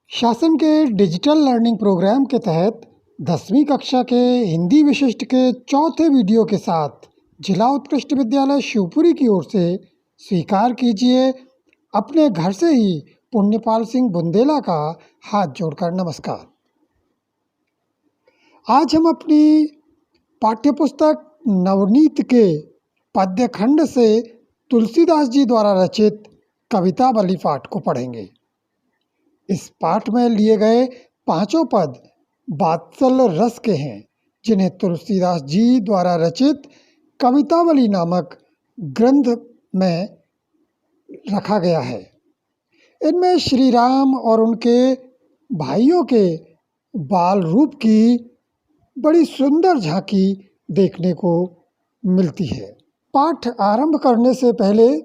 शासन के digital learning programme के तहत 10वीं कक्षा के हिंदी विशिष्ट के चौथे वीडियो के साथ जिला उत्कृष्ट विद्यालय शिवपुरी की ओर से स्वीकार कीजिए अपने घर से ही पुण्यपाल सिंह बुंदेला का हाथ जोड़कर नमस्कार। आज हम अपनी पाठ्यपुस्तक नवनीत के पद्य खंड से तुलसीदास जी द्वारा रचित कवितावली पाठ को पढ़ेंगे। इस पाठ में लिए गए पांचों पद वात्सल्य रस के हैं, जिन्हें तुलसीदास जी द्वारा रचित कवितावली नामक ग्रंथ में रखा गया है। इनमें श्री राम और उनके भाइयों के बाल रूप की बड़ी सुंदर झांकी देखने को मिलती है। पाठ आरंभ करने से पहले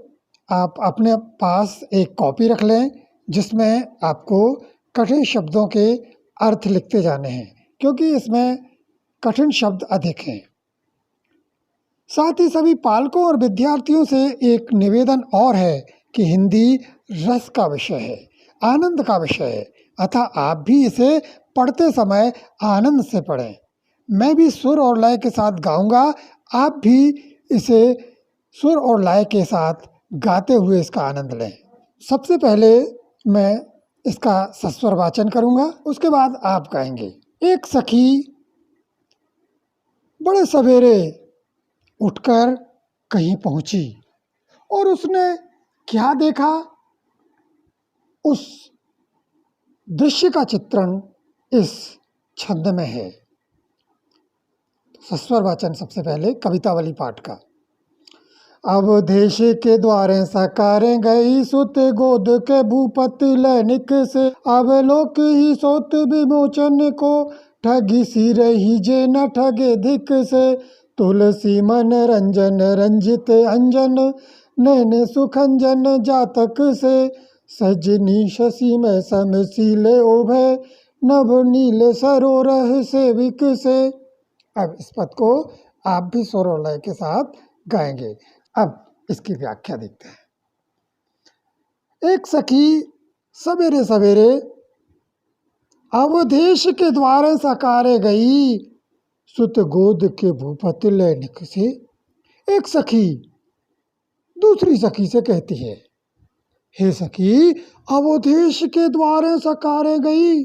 आप अपने पास एक कॉपी रख लें, जिसमें आपको कठिन शब्दों के अर्थ लिखते जाने हैं, क्योंकि इसमें कठिन शब्द अधिक हैं। साथ ही सभी पालकों और विद्यार्थियों से एक निवेदन और है कि हिंदी रस का विषय है, आनंद का विषय है, अतः आप भी इसे पढ़ते समय आनंद से पढ़ें। मैं भी सुर और लय के साथ गाऊंगा, आप भी इसे सुर और लय के साथ गाते हुए इसका आनंद लें। सबसे पहले मैं इसका सस्वर वाचन करूंगा, उसके बाद आप गाएंगे। एक सखी बड़े सवेरे उठकर कहीं पहुंची और उसने क्या देखा, उस दृश्य का चित्रण इस छंद में है। सस्वर वाचन सबसे पहले कवितावली पाठ का। अवधेश के द्वारे सकारे गई सुत गोद के भूपति लैनिक से, अवलोक ही सोत विमोचन को ठगी सी रही जे न ठगे धिक से। तुलसी मन रंजन रंजित अंजन नैन सुखंजन जातक से, सजनी शशि में समशीले ओभय नभ नील सरोरह सेविक से। अब इस पद को आप भी स्वर और लय के साथ गाएंगे। अब इसकी व्याख्या देखते हैं। एक सखी सवेरे सवेरे अवधेश के द्वारे सकारे गई सुत गोद के भूपति लैनिक से। एक सखी दूसरी सखी से कहती है, हे सखी, अवधेश के द्वारे सकारे गई।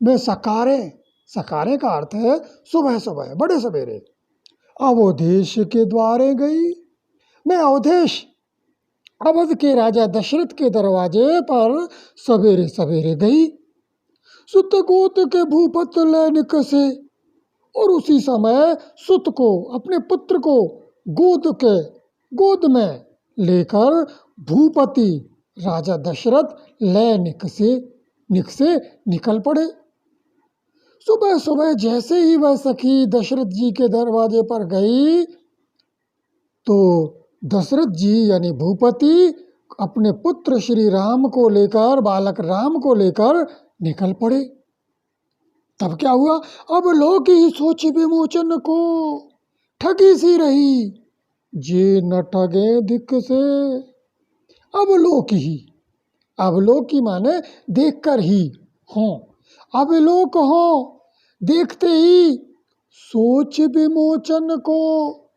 वे सकारे का अर्थ है सुबह सुबह, बड़े सवेरे। अवधेश के द्वारे गई, मैं अवधेश अवध के राजा दशरथ के दरवाजे पर सवेरे सवेरे गई। सुत गोद के भूपत लैनिक से, और उसी समय सुत को, अपने पुत्र को गोद में लेकर भूपति राजा दशरथ लैनिक से निकल पड़े। सुबह सुबह जैसे ही वह सखी दशरथ जी के दरवाजे पर गई, तो दशरथ जी यानी भूपति अपने पुत्र श्री राम को लेकर, बालक राम को लेकर निकल पड़े। तब क्या हुआ, अब लोक ही सोच विमोचन को ठगी सी रही जे न ठगे धिक से। अवलोकी माने देखकर ही हो, अवलोक हो, देखते ही सोच विमोचन को,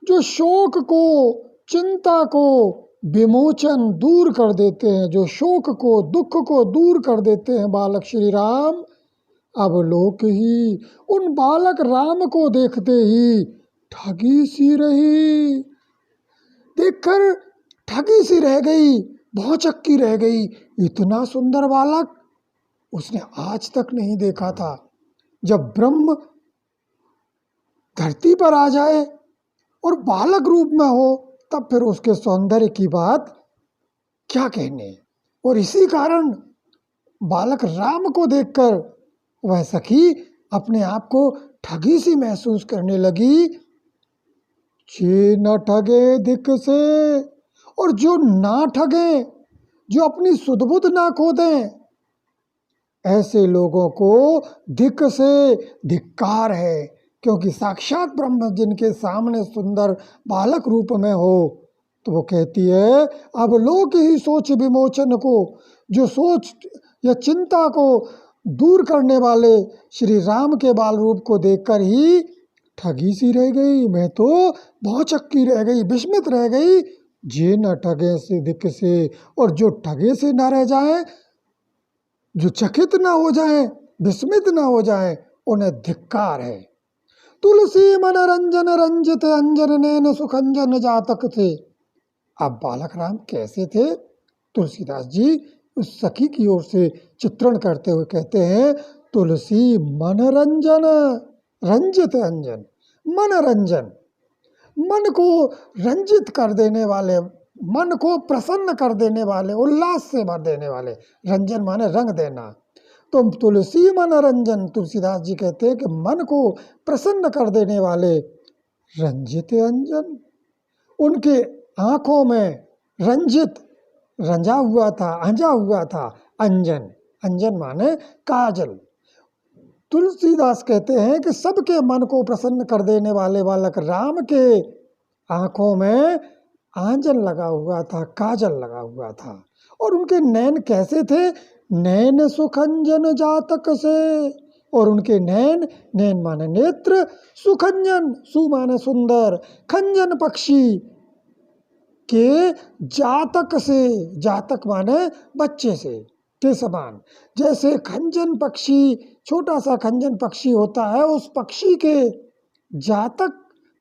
जो शोक को, चिंता को विमोचन दूर कर देते हैं, जो शोक को, दुख को दूर कर देते हैं बालक श्री राम। अवलोक ही, उन बालक राम को देखते ही ठगी सी रही, देखकर ठगी सी रह गई, भौचक्की रह गई। इतना सुंदर बालक उसने आज तक नहीं देखा था। जब ब्रह्म धरती पर आ जाए और बालक रूप में हो, तब फिर उसके सौंदर्य की बात क्या कहने। और इसी कारण बालक राम को देखकर वह सखी अपने आप को ठगी सी महसूस करने लगी। जे न ठगे धिक से, और जो ना ठगे, जो अपनी सुध-बुध ना खो दें, ऐसे लोगों को धिक से धिक्कार है। क्योंकि साक्षात ब्रह्म जिनके सामने सुंदर बालक रूप में हो, तो वो कहती है अब लोक ही सोच विमोचन को, जो सोच यह चिंता को दूर करने वाले श्री राम के बाल रूप को देखकर ही ठगी सी रह गई। मैं तो भौचक्की रह गई, विस्मित रह गई। जे न ठगे से दिक से, और जो ठगे से न रह जाए, जो चकित ना हो जाए, विस्मित ना हो जाए, उन्हें धिक्कार है। तुलसी मनरंजन रंजित अंजन नैन सुखंजन जातक थे। अब बालक राम कैसे थे? तुलसीदास जी उस सखी की ओर से चित्रण करते हुए कहते हैं, तुलसी मनरंजन रंजित अंजन। मनरंजन, मन को रंजित कर देने वाले, मन को प्रसन्न कर देने वाले, उल्लास से भर देने वाले। रंजन माने रंग देना। तो तुलसी मनोरंजन, तुलसीदास जी कहते हैं कि मन को प्रसन्न कर देने वाले रंजित अंजन। उनके आंखों में रंजित, रंजा हुआ था, अंजा हुआ था अंजन। अंजन माने काजल। तुलसीदास कहते हैं कि सबके मन को प्रसन्न कर देने वाले बालक राम के आंखों में आंजन लगा हुआ था, काजल लगा हुआ था। और उनके नैन कैसे थे? नैन सुखंजन जातक से। और उनके नैन, नैन माने नेत्र, सुखंजन, सु माने सुंदर, खंजन पक्षी के जातक से, जातक माने बच्चे से, के समान। जैसे खंजन पक्षी, छोटा सा खंजन पक्षी होता है, उस पक्षी के जातक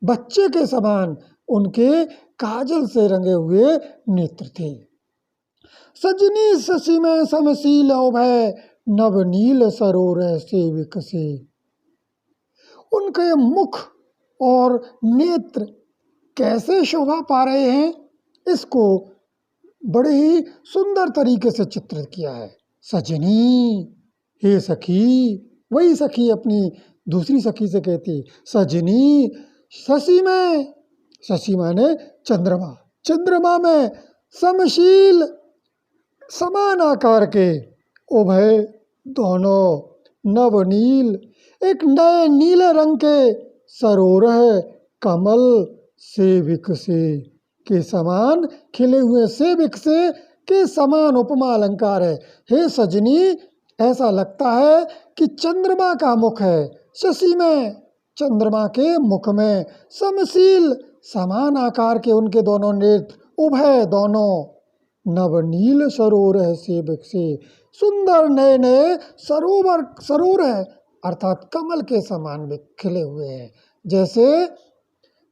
बच्चे के समान उनके काजल से रंगे हुए नेत्र थे। सजनी शशि में समशील भय, नवनील सरोर से विकसे। उनके मुख और नेत्र कैसे शोभा पा रहे हैं, इसको बड़े ही सुंदर तरीके से चित्रित किया है। सजनी, हे सखी, वही सखी अपनी दूसरी सखी से कहती, सजनी शशि में, शशि माने चंद्रमा, चंद्रमा में समशील, समान आकार के, उभय दोनों, नवनील, एक नए नीले रंग के, सरोर है कमल से विकसे, के समान खिले हुए, से विकसे के समान उपमा अलंकार है। हे सजनी, ऐसा लगता है कि चंद्रमा का मुख है, शशि में, चंद्रमा के मुख में, समशील, समान आकार के उनके दोनों नेत्र, उभय दोनों, नवनील सरोवर से विकसे, सुंदर नए नए सरोवर, सरोवर है अर्थात कमल के समान खिले हुए हैं। जैसे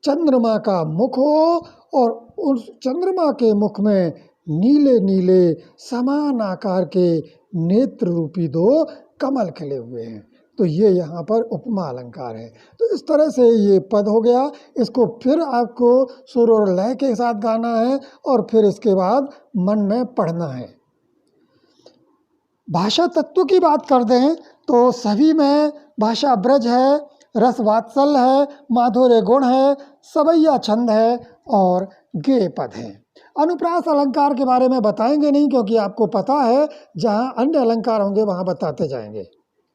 चंद्रमा का मुख हो और उस चंद्रमा के मुख में नीले नीले समान आकार के नेत्र रूपी दो कमल खिले हुए हैं। तो ये यहाँ पर उपमा अलंकार है। तो इस तरह से ये पद हो गया। इसको फिर आपको सुर और लय के साथ गाना है और फिर इसके बाद मन में पढ़ना है। भाषा तत्व की बात कर दें तो सभी में भाषा ब्रज है, रस वात्सल्य है, माधुर्य गुण है, सवैया छंद है और गेय पद है। अनुप्रास अलंकार के बारे में बताएंगे नहीं, क्योंकि आपको पता है जहाँ अन्य अलंकार होंगे वहाँ बताते जाएंगे।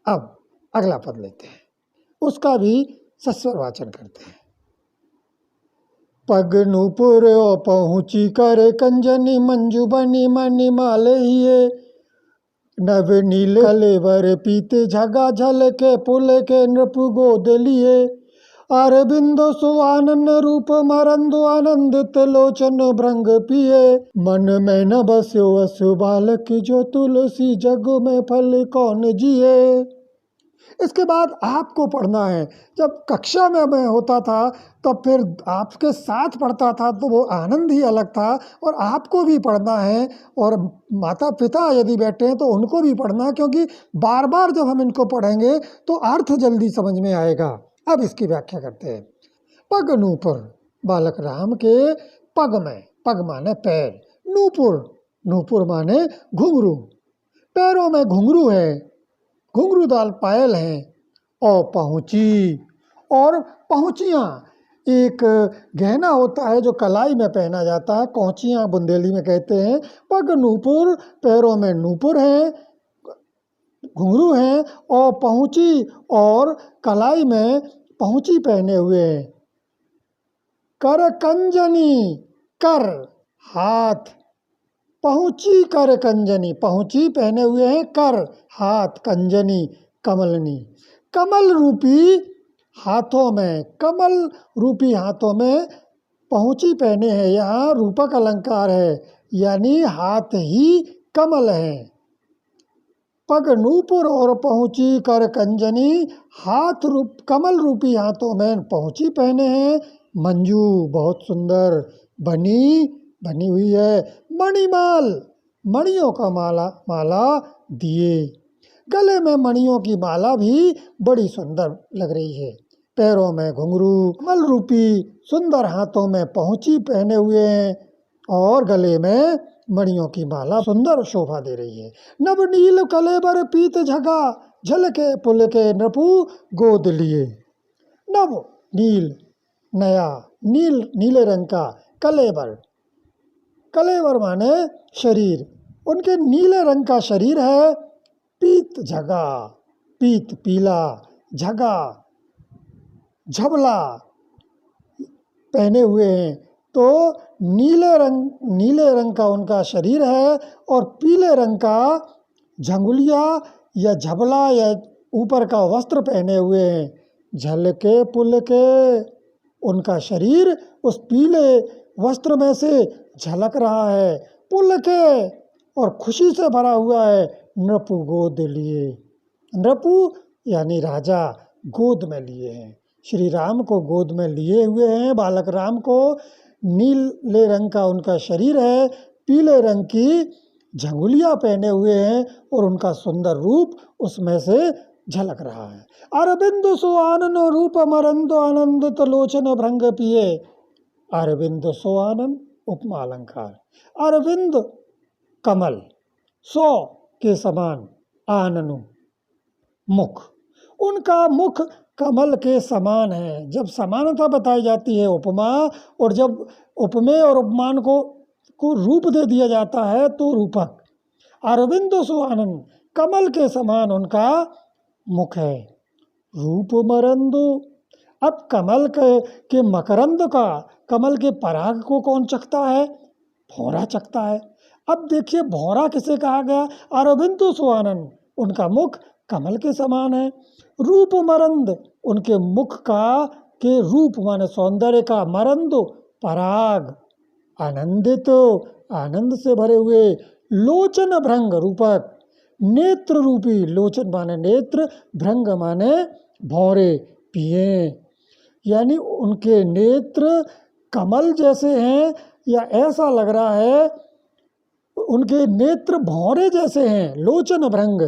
अब अगला पद लेते हैं, उसका भी सस्वर वाचन करते हैं। पग नूपुर पहुँची कर कंजनी, मंजू बनी मनी माले हिये, नव नील कलेवर पीते झगा झल के, पुल के नृपु गोद लिए, अरबिंदो सुआनन रूप मरंदो आनंदित लोचन भृंग पिए, मन में न बस्यो असु बालक, जो तुलसी जग में फल कौन जिए। इसके बाद आपको पढ़ना है। जब कक्षा में मैं होता था तब फिर आपके साथ पढ़ता था तो वो आनंद ही अलग था, और आपको भी पढ़ना है, और माता पिता यदि बैठे हैं तो उनको भी पढ़ना है, क्योंकि बार बार जब हम इनको पढ़ेंगे तो अर्थ जल्दी समझ में आएगा। अब इसकी व्याख्या करते हैं। पग नूपुर, बालक राम के पग में, पग माने पैर, नूपुर, नूपुर माने घुंघरू, पैरों में घुंघरू है, घुंघरूदार पायल हैं। और पहुँची, और पहुँचियाँ एक गहना होता है जो कलाई में पहना जाता है, पहुँचियाँ बुंदेली में कहते हैं। पग नूपुर, पैरों में नूपुर हैं, घुंघरू हैं, और पहुँची, और कलाई में पहुँची पहने हुए हैं। कर कंजनी, कर हाथ, पहुँची कर कंजनी, पहुँची पहने हुए हैं कर हाथ, कंजनी कमलनी, कमल रूपी हाथों में, कमल रूपी हाथों में पहुँची पहने हैं। यहाँ रूपक अलंकार है, यानी हाथ ही कमल है। पग नूपुर और पहुँची कर कंजनी, हाथ रूप कमल रूपी हाथों में पहुँची पहने हैं। मंजू बहुत सुंदर, बनी हुई है। मणिमाल मणियों का माला दिए, गले में मणियों की माला भी बड़ी सुंदर लग रही है। पैरों में घुंघरू, कमल रूपी सुंदर हाथों में पहुँची पहने हुए हैं और गले में मणियों की माला सुंदर शोभा दे रही है। नवनील कलेबर पीत झगा, झलके पुलके नृपु गोद लिए। नव नील नया, नीले रंग का, कलेबर, कलेबर माने शरीर, उनके नीले रंग का शरीर है। पीत झगा, पीत पीला, झगा झबला पहने हुए हैं। तो नीले रंग का उनका शरीर है और पीले रंग का झंगुलिया या झबला या ऊपर का वस्त्र पहने हुए हैं। झलके पुलके, उनका शरीर उस पीले वस्त्र में से झलक रहा है। पुलके, और खुशी से भरा हुआ है। नृपु गोद लिए, नृपु यानी राजा गोद में लिए हैं, श्री राम को गोद में लिए हुए हैं। बालक राम को नीले रंग का उनका शरीर है, पीले रंग की झंगुलिया पहने हुए हैं और उनका सुंदर रूप उसमें से झलक रहा है। अरविंद सो आनन रूप मरंद आनंदित लोचन भृंग पिए। अरविंद सो आनंद उपमा अलंकार। अरविंद कमल, सो के समान, आननु मुख, उनका मुख कमल के समान है। जब समानता बताई जाती है उपमा, और जब उपमेय और उपमान को रूप दे दिया जाता है तो रूपक। अरविंद सुआनंद, कमल के समान उनका मुख है। रूप मरंदो, अब कमल के मकरंद का, कमल के पराग को कौन चखता है? भौरा चखता है। अब देखिए भौरा किसे कहा गया? अरविंद सुआनंद, उनका मुख कमल के समान है। रूप मरंद, उनके मुख का के रूप माने सौंदर्य का, मरंद पराग, आनंदित आनंद से भरे हुए। लोचन भृंग रूपक, नेत्र रूपी, लोचन माने नेत्र, भृंग माने भौरे पिए, यानी उनके नेत्र कमल जैसे हैं, या ऐसा लग रहा है उनके नेत्र भौरे जैसे हैं। लोचन भृंग,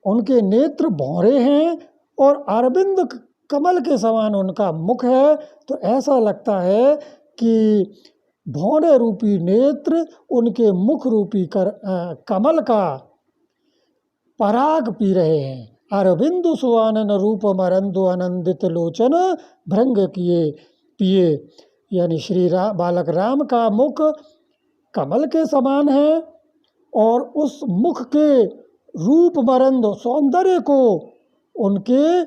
उनके नेत्र भौरे हैं और अरविंद कमल के समान उनका मुख है। तो ऐसा लगता है कि भौरे रूपी नेत्र उनके मुख रूपी कमल का पराग पी रहे हैं। अरविंदु सुआनन रूप मरंदु आनंदित लोचन भृंग किए पिए, यानी बालक राम का मुख कमल के समान है और उस मुख के रूप मरंद सौंदर्य को उनके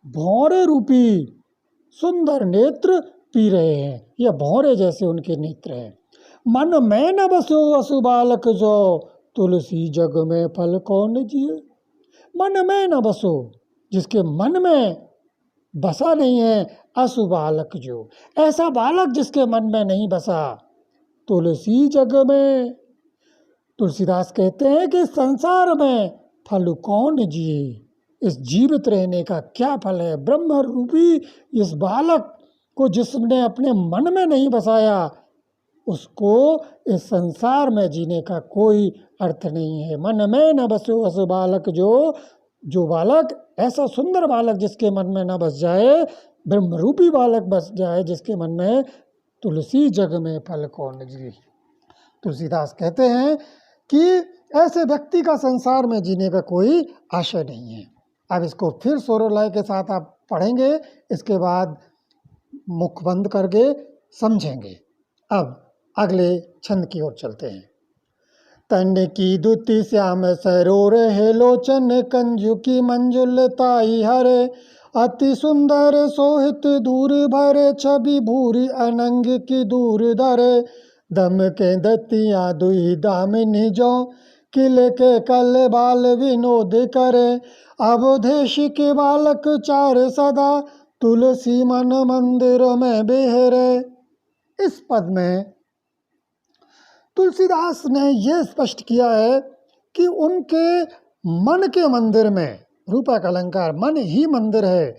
भौरे रूपी सुंदर नेत्र पी रहे हैं, या भौरे जैसे उनके नेत्र हैं। मन में न बसो असु बालक जो, तुलसी जग में फल कौन जिए। मन में न बसो, जिसके मन में बसा नहीं है, असु बालक जो, ऐसा बालक जिसके मन में नहीं बसा। तुलसी जग में, तुलसीदास कहते हैं कि संसार में फल कौन जिए, इस जीवित रहने का क्या फल है। ब्रह्म रूपी इस बालक को जिसने अपने मन में नहीं बसाया, उसको इस संसार में जीने का कोई अर्थ नहीं है। मन में न बसो अस बालक जो बालक, ऐसा सुंदर बालक जिसके मन में न बस जाए, ब्रह्म रूपी बालक बस जाए जिसके मन में, तुलसी जग में फल कौन जिए। तुलसीदास कहते हैं कि ऐसे व्यक्ति का संसार में जीने का कोई आशय नहीं है। अब इसको फिर स्वरोलय के साथ आप पढ़ेंगे, इसके बाद मुख बंद करके समझेंगे। अब अगले छंद की ओर चलते हैं। तन की दुति श्याम सरोर है, लोचन कंजु की मंजुलताई हरे, अति सुंदर सोहित दूर भरे, छवि भूरी अनंग की दूर धरे, दम के दतिया दुई दामिनी जो, किले के कल बाल विनोद करे, अवधेश के बालक चार सदा, तुलसी मन मंदिर में बेहरे। इस पद में तुलसीदास ने यह स्पष्ट किया है कि उनके मन के मंदिर में, रूपक अलंकार मन ही मंदिर है,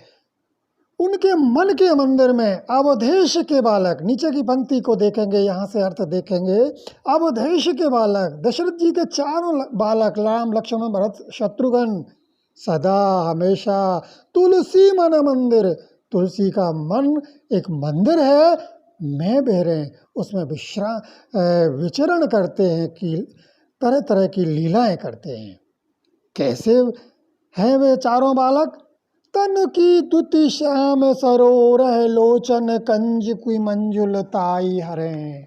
उनके मन के मंदिर में अवधेश के बालक, नीचे की पंक्ति को देखेंगे, यहाँ से अर्थ देखेंगे, अवधेश के बालक दशरथ जी के चारों बालक राम लक्ष्मण भरत शत्रुघ्न सदा हमेशा तुलसी मन मंदिर, तुलसी का मन एक मंदिर है, मैं बहरे उसमें विचरण करते हैं, कि तरह तरह की लीलाएं करते हैं। कैसे हैं वे चारों बालक? तन की दुति श्याम सरोरह लोचन, कंज कुई मंजुल ताई हरे।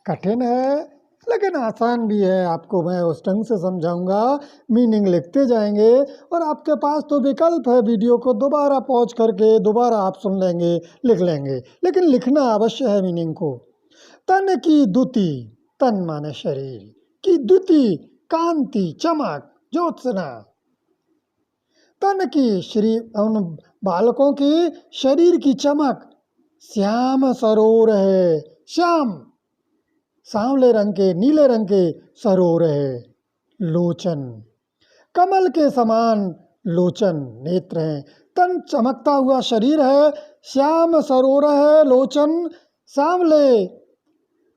कठिन है लेकिन आसान भी है, आपको मैं उस ढंग से समझाऊंगा, मीनिंग लिखते जाएंगे और आपके पास तो विकल्प है, वीडियो को दोबारा पॉज करके दोबारा आप सुन लेंगे, लिख लेंगे, लेकिन लिखना अवश्य है मीनिंग को। तन की दुति, तन माने शरीर, की दुति कांति चमक ज्योत्सना, तन की शरीर उन बालकों की शरीर की चमक, श्याम सरोर है, श्याम सांवले रंग के नीले रंग के सरोर है, लोचन कमल के समान लोचन नेत्र हैं, तन चमकता हुआ शरीर है, श्याम सरोर है, लोचन सांवले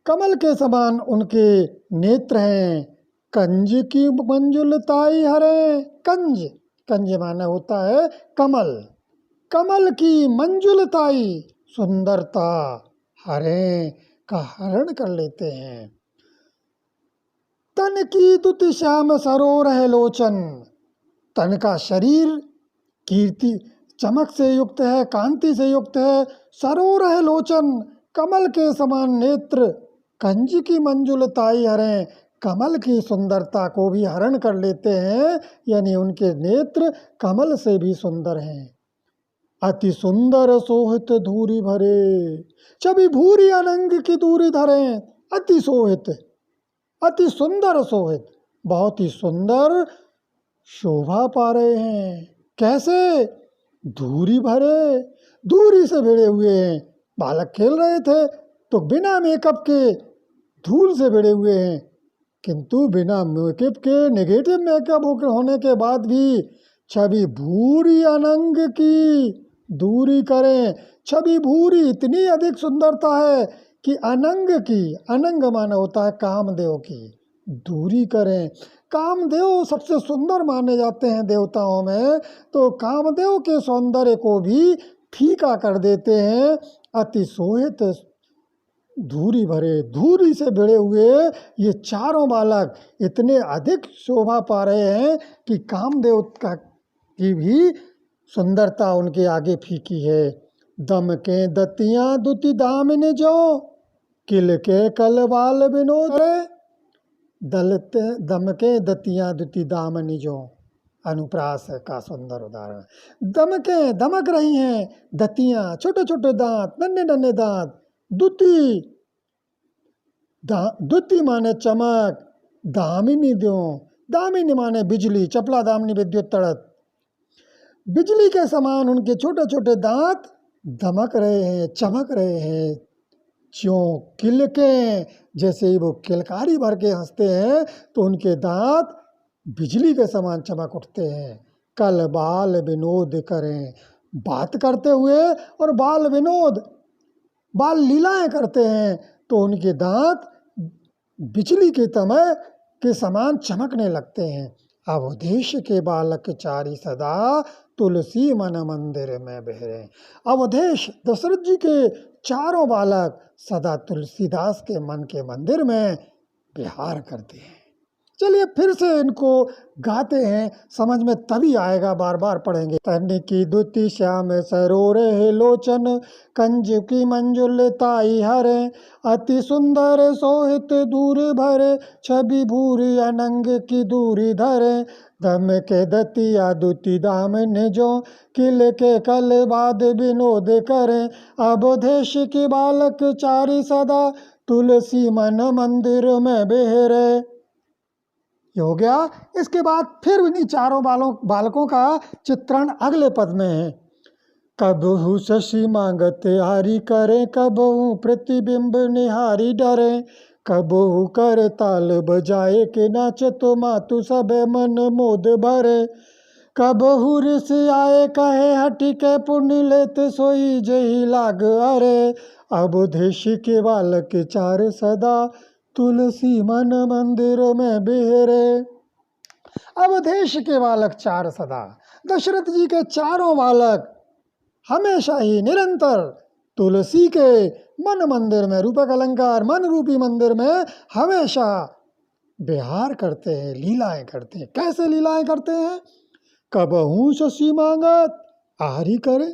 कमल के समान उनके नेत्र हैं, कंज की मंजुलताई हरे। कंज, कंज माना होता है कमल, कमल की मंजुलताई सुंदरता हरे का हरण कर लेते हैं। तन की दुति श्याम सरोर है लोचन, तन का शरीर कीर्ति चमक से युक्त है, कांति से युक्त है, सरोर है लोचन कमल के समान नेत्र, कंज की मंजुलताई हरें कमल की सुंदरता को भी हरण कर लेते हैं, यानी उनके नेत्र कमल से भी सुंदर हैं। अति सुंदर सोहित धूरी भरे, छवि भूरी अनंग की दूरी धरे, अति सोहित, अति सुंदर सोहित, बहुत ही सुंदर शोभा पा रहे हैं। कैसे? धूरी भरे, धूरी से भिड़े हुए हैं। बालक खेल रहे थे तो बिना मेकअप के धूल से भिड़े हुए हैं, किंतु बिना मेकअप के, नेगेटिव मेकअप होने के बाद भी छवि भूरी अनंग की दूरी करें। छवि भूरी इतनी अधिक सुंदरता है कि अनंग की, अनंग माना होता है कामदेव की, दूरी करें। कामदेव सबसे सुंदर माने जाते हैं देवताओं में, तो कामदेव के सौंदर्य को भी फीका कर देते हैं। अति सोहित धूरी भरे, धूरी से भिड़े हुए ये चारों बालक इतने अधिक शोभा पा रहे हैं कि कामदेव की भी सुंदरता उनके आगे फीकी है। दम के दतियां दुति दामिनी जो, किल के कलवाल विनोद रे। दम के दतियां दुति दामिनी जो, अनुप्रास का सुंदर उदाहरण। दमके, दमक रही हैं दतियां, छोटे छोटे दांत, नन्हे नन्हे दांत। दुति, दुति माने चमक, दामिनी दो, दामिनी माने बिजली, चपला दामिनी विद्युत तड़त। बिजली के समान उनके छोटे छोटे दांत दमक रहे हैं, चमक रहे हैं। ज्यों किलके, जैसे ही वो किलकारी भर के हंसते हैं तो उनके दांत बिजली के समान चमक उठते हैं। कल बाल विनोद करें, बात करते हुए और बाल विनोद, बाल लीलाएं करते हैं तो उनके दांत बिजली के तमय के समान चमकने लगते हैं। अवधेश के बालक चारी सदा, तुलसी मन मंदिर में बहरे। अवधेश दशरथ जी के चारों बालक सदा तुलसीदास के मन के मंदिर में विहार करते हैं। चलिए फिर से इनको गाते हैं, समझ में तभी आएगा, बार बार पढ़ेंगे। तन की दुति श्याम सरोरे लोचन, कंज की मंजुल ताई हरे। अति सुंदर सोहित दूर भरे, छवि भूरी अनंग की दूरी धरे। दम के दतिया दुति दामिनी जो, किल के कल बाद विनोद करे। अवधेश के बालक चारी सदा, तुलसी मन मंदिर में बेहरे। ये हो गया। इसके बाद फिर इन्हीं चारों बालकों का चित्रण अगले पद में है। कबहू शशि मांगते हारी करे, कबहू प्रतिबिंब निहारी डरे, कबहू कर ताल बजाए के नाच तो मातु सब मन मोद भरे, कबहू ऋषि आए कहे हटि के पुण्य लेते सोई जही लाग अरे, अब देश के बालक चार सदा तुलसी मन मंदिर में बिहरे। अब देश के बालक चार सदा, दशरथ जी के चारों बालक हमेशा ही निरंतर तुलसी के मन मंदिर में, रूपक अलंकार मन रूपी मंदिर में हमेशा विहार करते हैं, लीलाएं करते हैं। कैसे लीलाएं करते हैं? कबहू शशि मांगत आहारी करे,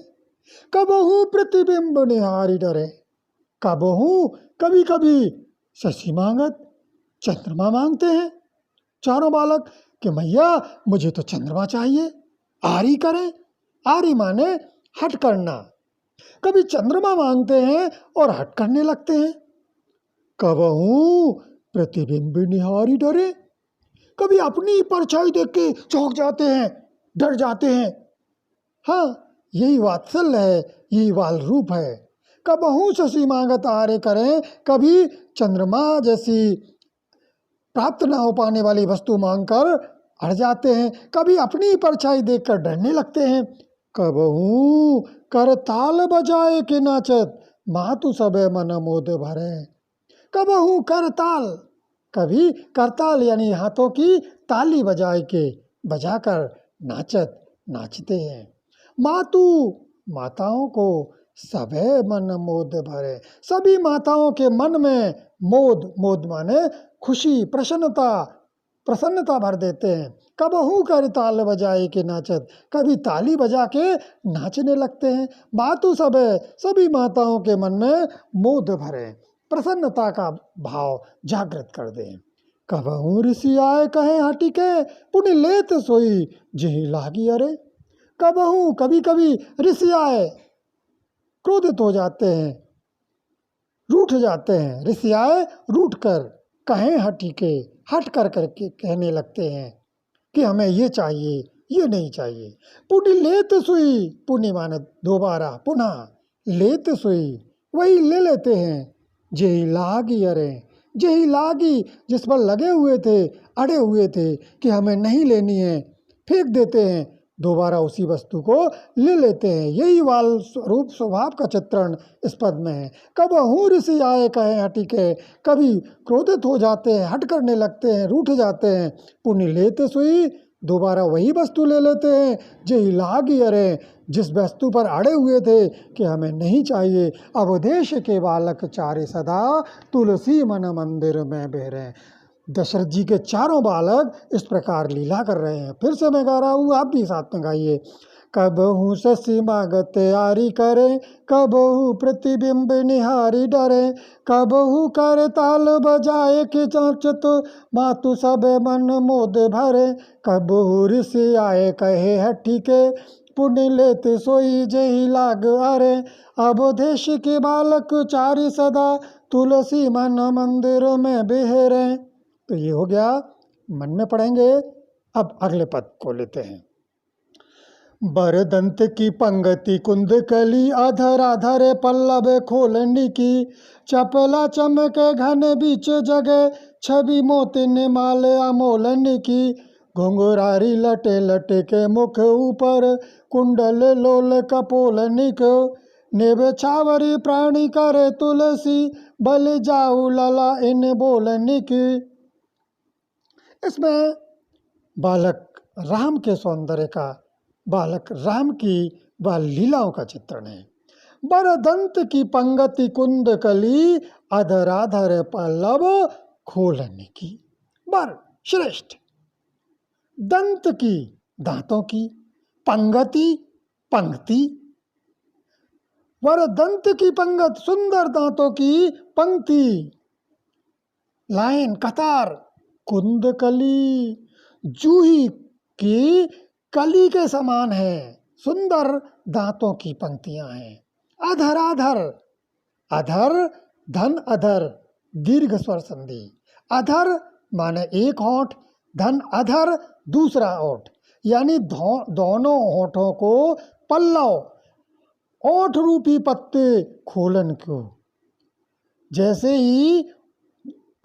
कबहू प्रतिबिंब निहारी डरे, कबहू कभी कभी शशि मांगत चंद्रमा मांगते हैं चारों बालक कि मैया मुझे तो चंद्रमा चाहिए। आरी करे, आरी माने हट करना, कभी चंद्रमा मांगते हैं और हट करने लगते हैं। कबहू प्रतिबिंब निहारी डरे, कभी अपनी परछाई देख के चौंक जाते हैं, डर जाते हैं। हाँ, यही वात्सल्य है, यही बाल रूप है। कबहू शशि मांगत आहारे करें, कभी चंद्रमा जैसी प्राप्त न हो पाने वाली वस्तु मांगकर अड़ जाते हैं, कभी अपनी परछाई देखकर डरने लगते हैं। कबहू कर ताल बजाए के नाचत, मातु सबे मन मोद भरे, कबहू कर ताल, कभी करताल यानी हाथों की ताली बजाकर नाचत नाचते हैं। मातु माताओं को सबे मन मोद भरे, सभी माताओं के मन में मोद माने खुशी, प्रसन्नता भर देते हैं। कबहू कर ताल बजाए के नाचत, कभी ताली बजा के नाचने लगते हैं। मातु सबे, सभी माताओं के मन में मोद भरे, प्रसन्नता का भाव जागृत कर दें। कबहू ऋषि आए कहे हटि के, पुण्य लेत सोई जही लागी अरे, कबहू कभी कभी ऋषि आए क्रोधित हो जाते हैं, रूठ जाते हैं। ऋषि आए रूठ कर, कहें हटि के, हट कर करके कहने लगते हैं कि हमें ये चाहिए, ये नहीं चाहिए। पुण्य लेत सोई, पुण्य माने दोबारा पुनः, लेत सोई वही ले लेते हैं। जही लागी अरे, जही लागी जिस पर लगे हुए थे, अड़े हुए थे कि हमें नहीं लेनी है, फेंक देते हैं, दोबारा उसी वस्तु को ले लेते हैं। यही वाल रूप स्वभाव का चित्रण इस पद में है। कबहू ऋषि आए कहे हटि के, कभी क्रोधित हो जाते हैं, हट करने लगते हैं, रूठ जाते हैं। पुण्य लेते सोई, दोबारा वही वस्तु ले लेते हैं। जही लागी अरे, जिस वस्तु पर अड़े हुए थे कि हमें नहीं चाहिए। अवधेश के बालक चारे सदा तुलसी मन मंदिर में बेहरे। दशरथ जी के चारों बालक इस प्रकार लीला कर रहे हैं। फिर से मैं गा रहा हूँ, आप भी साथ में गाइए। कबहू शशि मांगत आरी करे, कबहू प्रतिबिंब निहारी डरे, कबहू कर ताल बजाए के चाचत, मातु सब मन मोद भरे, कबहू ऋषि आए कहे हटि के, पुण्य लेते सोई जही लाग अरे, अब देश के बालक चारि सदा तुलसी मन मंदिर में बेहरे। तो ये हो गया, मन में पढ़ेंगे। अब अगले पद को लेते हैं। बरदंत की पंगति कुंद कली, अधर अधर पल्लव खोलनी की, चपला चमके घन बीच जगे, छवि मोतिन माल अमोलनी की, घुंघरारी लटे लटे के मुख ऊपर, कुंडल लोल कपोलनिक, नेव छावरी प्राणी करे तुलसी, बल जाऊ लला इन बोलनिक। इसमें बालक राम के सौंदर्य का, बालक राम की बाल लीलाओं का चित्रण है। बरदंत की पंगति कुंद कली, अधराधर पल्लव खोलने की। बर श्रेष्ठ, दंत की दांतों की, पंगति पंक्ति, वरदंत की पंगत सुंदर दांतों की पंक्ति, लाइन कतार, कुंदकली जूही की कली के समान है, सुंदर दांतों की पंक्तियां हैं। अधर अधर, अधर धन अधर, दीर्घ स्वर संधि। अधर माने एक होंठ, धन अधर दूसरा होंठ, यानी दोनों होठों को पल्लव ओठ रूपी पत्ते खोलन को। जैसे ही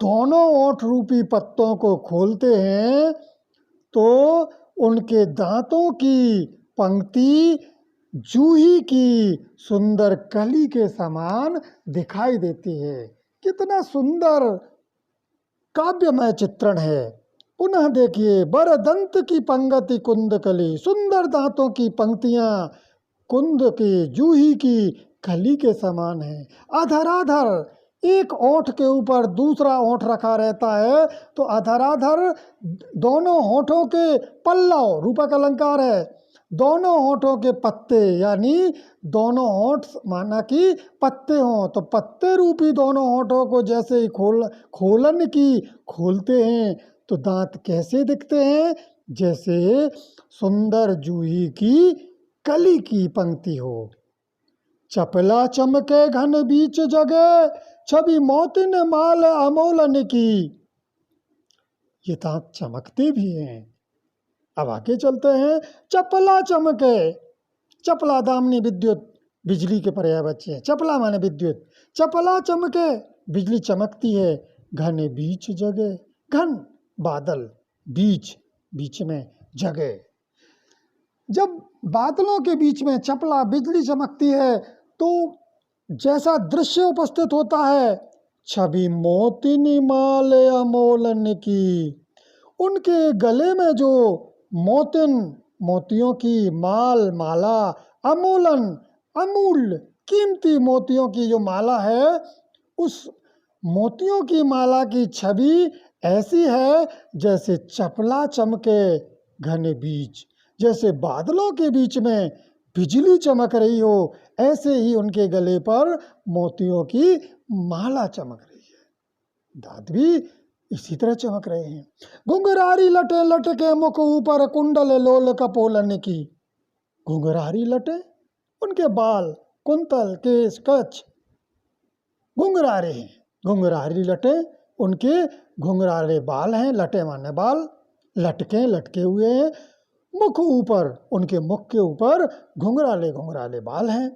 दोनों ओठ रूपी पत्तों को खोलते हैं तो उनके दांतों की पंक्ति जूही की सुंदर कली के समान दिखाई देती है। कितना सुंदर काव्यमय चित्रण है। पुनः देखिए, बरदंत की पंगति कुंदकली, सुंदर दांतों की पंक्तियां कुंद की जूही की कली के समान है। अधराधर, एक ओठ के ऊपर दूसरा ओठ रखा रहता है तो अधराधर दोनों होठों के पल्लव, रूपक अलंकार है, दोनों होठों के पत्ते, यानी दोनों होठ माना कि पत्ते हों, तो पत्ते रूपी दोनों होठों को जैसे ही खोलन की खोलते हैं तो दांत कैसे दिखते हैं? जैसे सुंदर जूही की कली की पंक्ति हो। चपला चमके घन बीच जगह, छवि मोतिन माल अमोलन की। ये दांत चमकते भी हैं। अब आगे चलते हैं। चपला चमके, चपला दामनी विद्युत, बिजली के पर्यायवाची है। चपला माने विद्युत। चपला चमके, बिजली चमकती है। घन बीच जगह, घन बादल, बीच बीच में जगह। जब बादलों के बीच में चपला बिजली चमकती है तो जैसा दृश्य उपस्थित होता है, छवि मोतिनी माल अमोलन की, उनके गले में जो मोतिन, मोतियों की माल, माला, अमोलन, अमूल्य कीमती मोतियों की जो माला है, उस मोतियों की माला की छवि ऐसी है जैसे चपला चमके घने बीच, जैसे बादलों के बीच में बिजली चमक रही हो, ऐसे ही उनके गले पर मोतियों की माला चमक रही है। दांत भी इसी तरह चमक रहे हैं। घुंघरारी लटे लटके मुख ऊपर कुंडल लोल कपोलन की। घुंघरारी लटे, उनके बाल, कुंतल, केश, कच्छ घुंघरारे हैं। घुंघरारी लटे, उनके घुंघरारे बाल हैं। लटे माने बाल, लटके, लटके हुए हैं। मुख ऊपर, उनके मुख के ऊपर घुंघराले घुंघराले बाल हैं।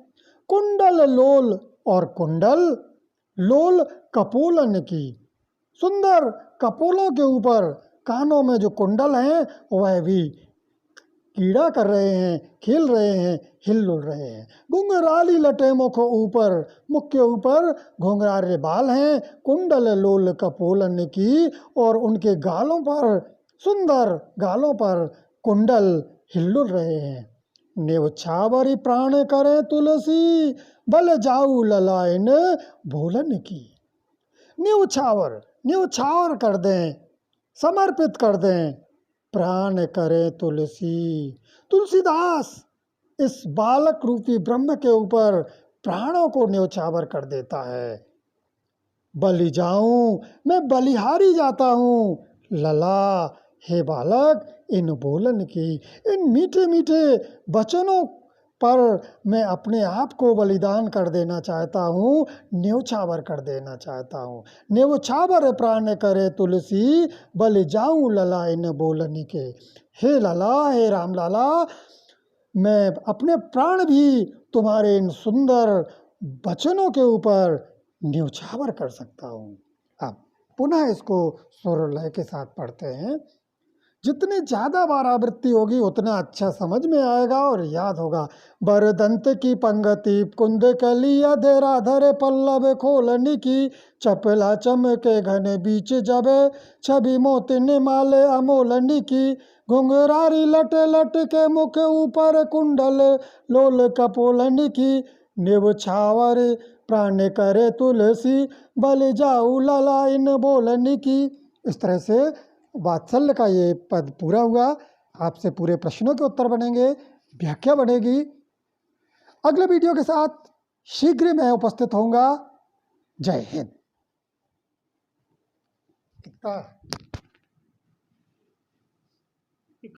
कुंडल लोल, और कुंडल लोल कपोलन की, सुंदर कपोलों के ऊपर कानों में जो कुंडल हैं वह भी कीड़ा कर रहे हैं, खेल रहे हैं, हिल उल रहे हैं। घुंघराली लटे मुख ऊपर, मुख के ऊपर घुंघराले बाल हैं। कुंडल लोल कपोलन की, और उनके गालों पर, सुंदर गालों पर कुंडल हिल्लुल रहे हैं। नेवछावरी प्राण करे तुलसी, बल जाऊ ललायन भोलन की। न्यौछावर, न्यौछावर कर दें, समर्पित कर दें, प्राण करे तुलसी। तुलसीदास इस बालक रूपी ब्रह्म के ऊपर प्राणों को न्यौछावर कर देता है। बलि जाऊं, मैं बलिहारी जाता हूँ, लला हे बालक, इन बोलन की, इन मीठे मीठे वचनों पर मैं अपने आप को बलिदान कर देना चाहता हूँ, न्यौछावर कर देना चाहता हूँ। न्यौछावर प्राण करे तुलसी, बलि जाऊं लला इन बोलन के। हे लला, हे राम लाला, मैं अपने प्राण भी तुम्हारे इन सुंदर वचनों के ऊपर न्यौछावर कर सकता हूँ। अब पुनः इसको स्वर लय के साथ पढ़ते हैं। जितनी ज़्यादा बार आवृत्ति होगी उतना अच्छा समझ में आएगा और याद होगा। बरदंत की पंगति कुंद कली, अधेरा धरे पल्लव खोलनी की। चपला चमके घने बीच जबे, छवि मोतिन माले अमोलनी की। घुंघरारी लटे लटके मुख ऊपर, कुंडल लोल कपोलनी की। निवछावर प्राण करे तुलसी, बल जाऊ लला इन बोलनी की। इस तरह से वात्सल्य का ये पद पूरा हुआ। आपसे पूरे प्रश्नों के उत्तर बनेंगे, व्याख्या बनेगी। अगले वीडियो के साथ शीघ्र मैं उपस्थित होऊंगा। जय हिंद।